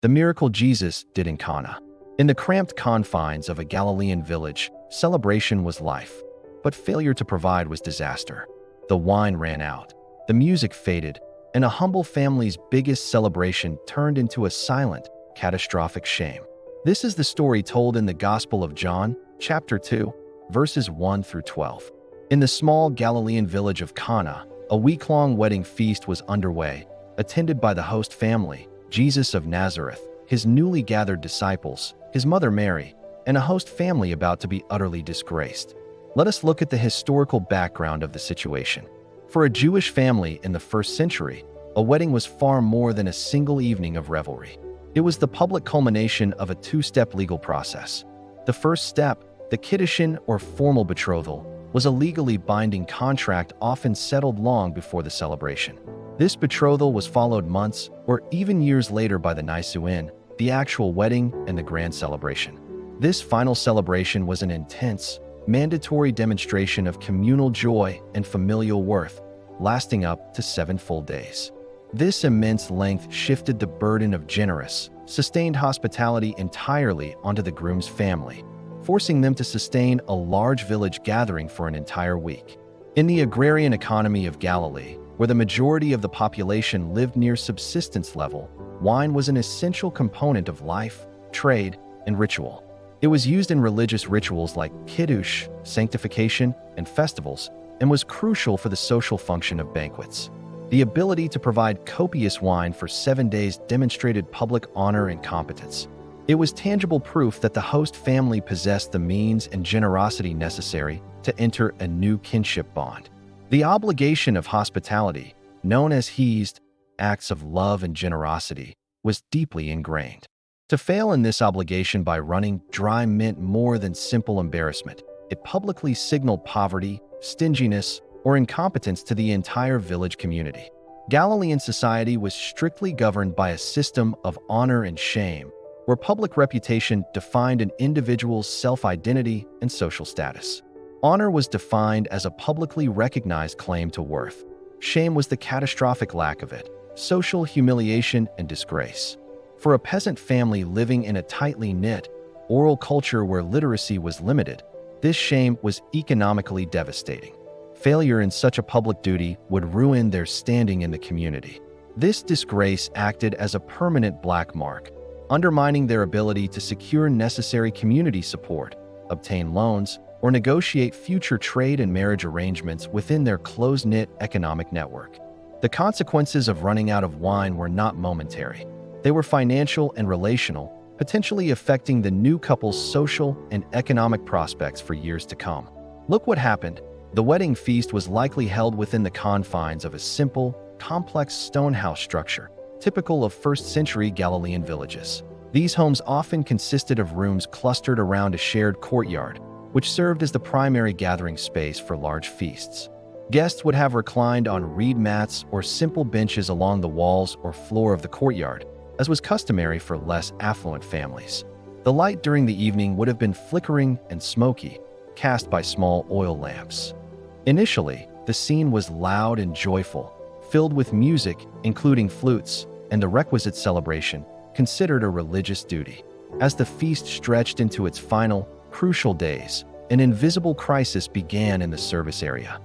the miracle Jesus did in Cana. In the cramped confines of a Galilean village, celebration was life, but failure to provide was disaster. The wine ran out, the music faded, and a humble family's biggest celebration turned into a silent, catastrophic shame. This is the story told in the Gospel of John, chapter 2, verses 1 through 12. In the small Galilean village of Cana, a week-long wedding feast was underway, attended by the host family, Jesus of Nazareth, his newly gathered disciples, his mother Mary, and a host family about to be utterly disgraced. Let us look at the historical background of the situation. For a Jewish family in the first century, a wedding was far more than a single evening of revelry. It was the public culmination of a two-step legal process. The first step, the kiddushin or formal betrothal, was a legally binding contract often settled long before the celebration. This betrothal was followed months or even years later by the nisuin, the actual wedding and the grand celebration. This final celebration was an intense, mandatory demonstration of communal joy and familial worth, lasting up to 7 full days. This immense length shifted the burden of generous, sustained hospitality entirely onto the groom's family, forcing them to sustain a large village gathering for an entire week. In the agrarian economy of Galilee, where the majority of the population lived near subsistence level, wine was an essential component of life, trade, and ritual. It was used in religious rituals like kiddush, sanctification, and festivals, and was crucial for the social function of banquets. The ability to provide copious wine for 7 days demonstrated public honor and competence. It was tangible proof that the host family possessed the means and generosity necessary to enter a new kinship bond. The obligation of hospitality, known as heezed, acts of love and generosity, was deeply ingrained. To fail in this obligation by running dry meant more than simple embarrassment. It publicly signaled poverty, stinginess, or incompetence to the entire village community. Galilean society was strictly governed by a system of honor and shame, where public reputation defined an individual's self-identity and social status. Honor was defined as a publicly recognized claim to worth. Shame was the catastrophic lack of it, social humiliation and disgrace. For a peasant family living in a tightly knit, oral culture where literacy was limited, this shame was economically devastating. Failure in such a public duty would ruin their standing in the community. This disgrace acted as a permanent black mark, undermining their ability to secure necessary community support, obtain loans, or negotiate future trade and marriage arrangements within their close-knit economic network. The consequences of running out of wine were not momentary. They were financial and relational, potentially affecting the new couple's social and economic prospects for years to come. Look what happened. The wedding feast was likely held within the confines of a simple, complex stone house structure, typical of first-century Galilean villages. These homes often consisted of rooms clustered around a shared courtyard, which served as the primary gathering space for large feasts. Guests would have reclined on reed mats or simple benches along the walls or floor of the courtyard, as was customary for less affluent families. The light during the evening would have been flickering and smoky, cast by small oil lamps. Initially, the scene was loud and joyful, filled with music, including flutes, and the requisite celebration, considered a religious duty. As the feast stretched into its final, crucial days, an invisible crisis began in the service area.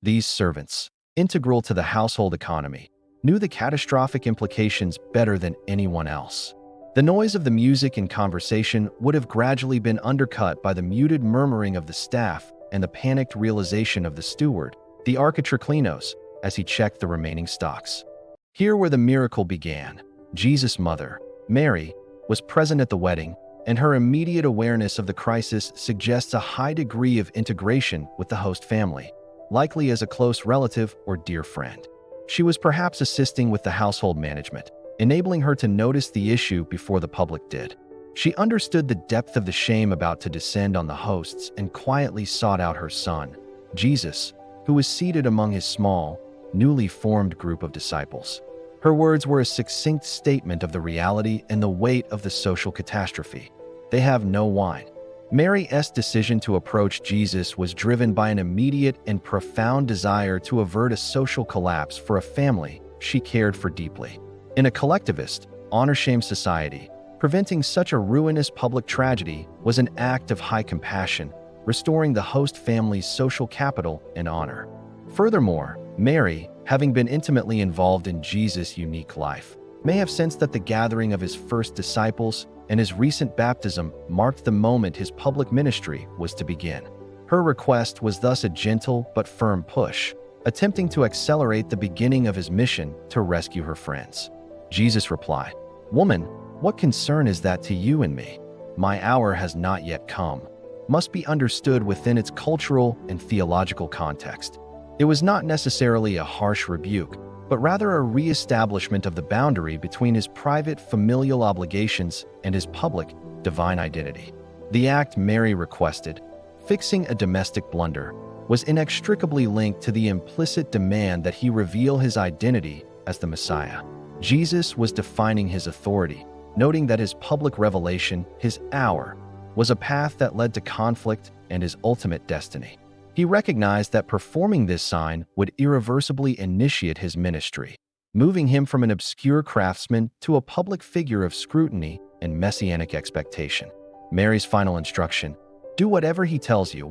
These servants, integral to the household economy, knew the catastrophic implications better than anyone else. The noise of the music and conversation would have gradually been undercut by the muted murmuring of the staff and the panicked realization of the steward, the architriclinos, as he checked the remaining stocks. Here where the miracle began. Jesus' mother, Mary, was present at the wedding, and her immediate awareness of the crisis suggests a high degree of integration with the host family, likely as a close relative or dear friend. She was perhaps assisting with the household management, enabling her to notice the issue before the public did. She understood the depth of the shame about to descend on the hosts and quietly sought out her son, Jesus, who was seated among his small, newly formed group of disciples. Her words were a succinct statement of the reality and the weight of the social catastrophe. "They have no wine," Mary's decision to approach Jesus was driven by an immediate and profound desire to avert a social collapse for a family she cared for deeply. In a collectivist, honor-shame society, preventing such a ruinous public tragedy was an act of high compassion, restoring the host family's social capital and honor. Furthermore, Mary, having been intimately involved in Jesus' unique life, may have sensed that the gathering of his first disciples and his recent baptism marked the moment his public ministry was to begin. Her request was thus a gentle but firm push, attempting to accelerate the beginning of his mission to rescue her friends. Jesus replied, "Woman, what concern is that to you and me? My hour has not yet come," must be understood within its cultural and theological context. It was not necessarily a harsh rebuke, but rather a re-establishment of the boundary between his private familial obligations and his public divine identity. The act Mary requested, fixing a domestic blunder, was inextricably linked to the implicit demand that he reveal his identity as the Messiah. Jesus was defining his authority, noting that his public revelation, his hour, was a path that led to conflict and his ultimate destiny. He recognized that performing this sign would irreversibly initiate his ministry, moving him from an obscure craftsman to a public figure of scrutiny and messianic expectation. Mary's final instruction, "Do whatever he tells you,"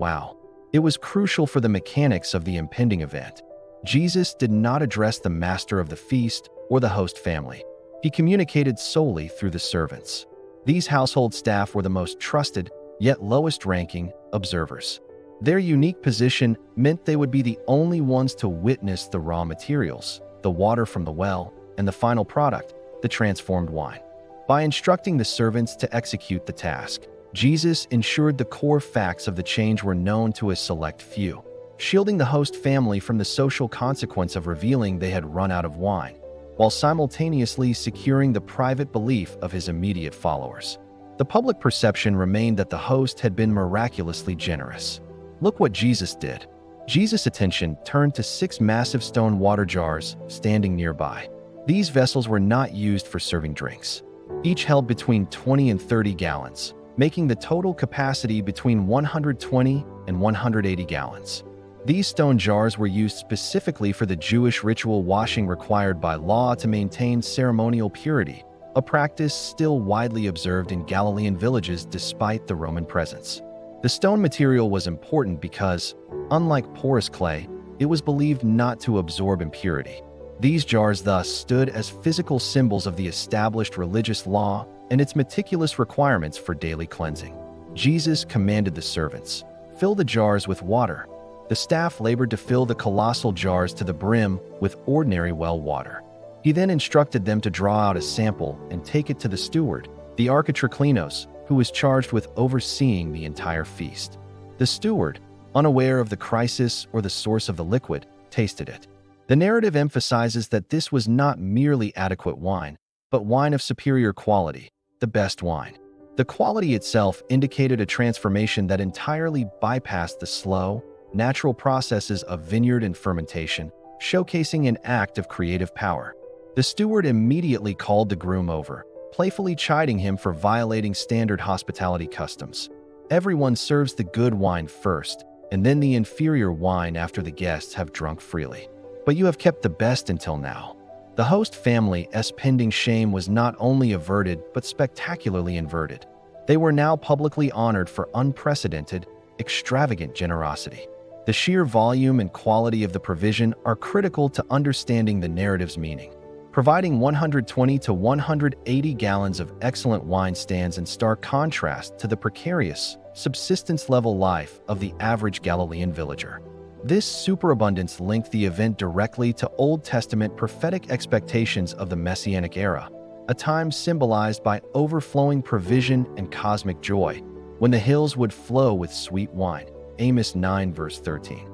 it was crucial for the mechanics of the impending event. Jesus did not address the master of the feast or the host family. He communicated solely through the servants. These household staff were the most trusted, yet lowest-ranking, observers. Their unique position meant they would be the only ones to witness the raw materials, the water from the well, and the final product, the transformed wine. By instructing the servants to execute the task, Jesus ensured the core facts of the change were known to a select few, shielding the host family from the social consequence of revealing they had run out of wine, while simultaneously securing the private belief of his immediate followers. The public perception remained that the host had been miraculously generous. Look what Jesus did. Jesus' attention turned to 6 massive stone water jars standing nearby. These vessels were not used for serving drinks. Each held between 20 and 30 gallons, making the total capacity between 120 and 180 gallons. These stone jars were used specifically for the Jewish ritual washing required by law to maintain ceremonial purity, a practice still widely observed in Galilean villages despite the Roman presence. The stone material was important because, unlike porous clay, it was believed not to absorb impurity. These jars thus stood as physical symbols of the established religious law and its meticulous requirements for daily cleansing. Jesus commanded the servants, "Fill the jars with water." The staff labored to fill the colossal jars to the brim with ordinary well water. He then instructed them to draw out a sample and take it to the steward, the architriclinos, who was charged with overseeing the entire feast. The steward, unaware of the crisis or the source of the liquid, tasted it. The narrative emphasizes that this was not merely adequate wine, but wine of superior quality, the best wine. The quality itself indicated a transformation that entirely bypassed the slow, natural processes of vineyard and fermentation, showcasing an act of creative power. The steward immediately called the groom over, playfully chiding him for violating standard hospitality customs. Everyone serves the good wine first, and then the inferior wine after the guests have drunk freely. But you have kept the best until now. The host family's pending shame was not only averted, but spectacularly inverted. They were now publicly honored for unprecedented, extravagant generosity. The sheer volume and quality of the provision are critical to understanding the narrative's meaning. Providing 120 to 180 gallons of excellent wine stands in stark contrast to the precarious, subsistence-level life of the average Galilean villager. This superabundance linked the event directly to Old Testament prophetic expectations of the Messianic era, a time symbolized by overflowing provision and cosmic joy, when the hills would flow with sweet wine. Amos 9 verse 13.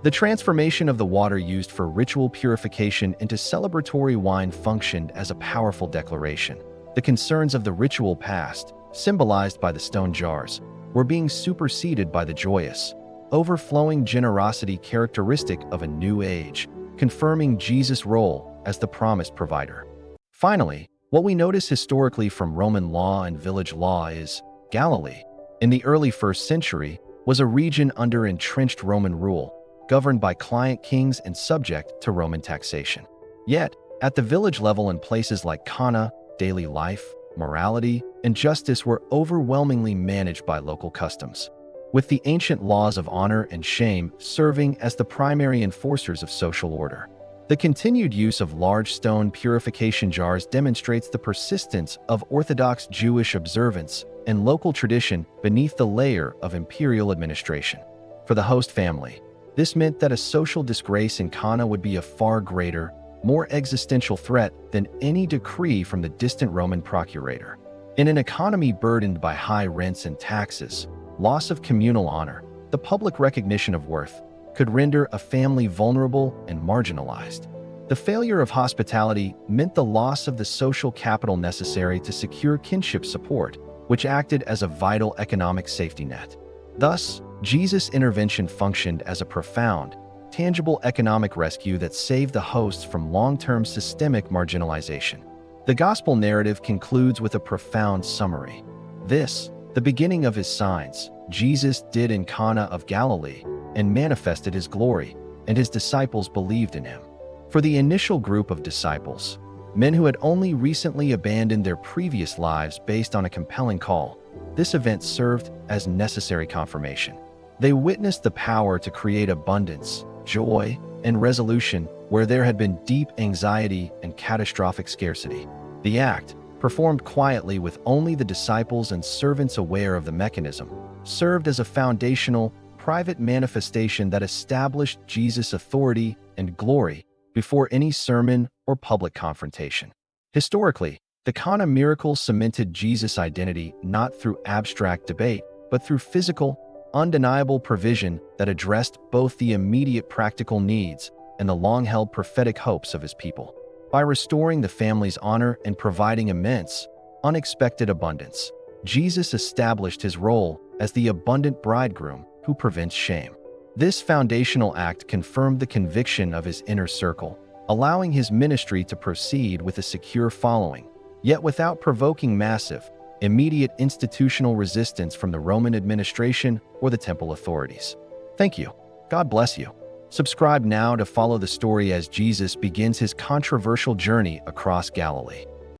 The transformation of the water used for ritual purification into celebratory wine functioned as a powerful declaration. The concerns of the ritual past, symbolized by the stone jars, were being superseded by the joyous, overflowing generosity characteristic of a new age, confirming Jesus' role as the promised provider. Finally, what we notice historically from Roman law and village law is Galilee, in the early 1st century, was a region under entrenched Roman rule, governed by client kings and subject to Roman taxation. Yet, at the village level in places like Cana, daily life, morality, and justice were overwhelmingly managed by local customs, with the ancient laws of honor and shame serving as the primary enforcers of social order. The continued use of large stone purification jars demonstrates the persistence of Orthodox Jewish observance and local tradition beneath the layer of imperial administration. For the host family, this meant that a social disgrace in Cana would be a far greater, more existential threat than any decree from the distant Roman procurator. In an economy burdened by high rents and taxes, loss of communal honor, the public recognition of worth, could render a family vulnerable and marginalized. The failure of hospitality meant the loss of the social capital necessary to secure kinship support, which acted as a vital economic safety net. Thus, Jesus' intervention functioned as a profound, tangible economic rescue that saved the hosts from long-term systemic marginalization. The gospel narrative concludes with a profound summary. This, the beginning of his signs, Jesus did in Cana of Galilee and manifested his glory, and his disciples believed in him. For the initial group of disciples, men who had only recently abandoned their previous lives based on a compelling call, this event served as necessary confirmation. They witnessed the power to create abundance, joy, and resolution where there had been deep anxiety and catastrophic scarcity. The act, performed quietly with only the disciples and servants aware of the mechanism, served as a foundational, private manifestation that established Jesus' authority and glory before any sermon or public confrontation. Historically, the Cana miracle cemented Jesus' identity not through abstract debate, but through physical, undeniable provision that addressed both the immediate practical needs and the long-held prophetic hopes of his people. By restoring the family's honor and providing immense, unexpected abundance, Jesus established his role as the abundant bridegroom who prevents shame. This foundational act confirmed the conviction of his inner circle, allowing his ministry to proceed with a secure following, yet without provoking massive, immediate institutional resistance from the Roman administration or the temple authorities. Thank you. God bless you. Subscribe now to follow the story as Jesus begins his controversial journey across Galilee.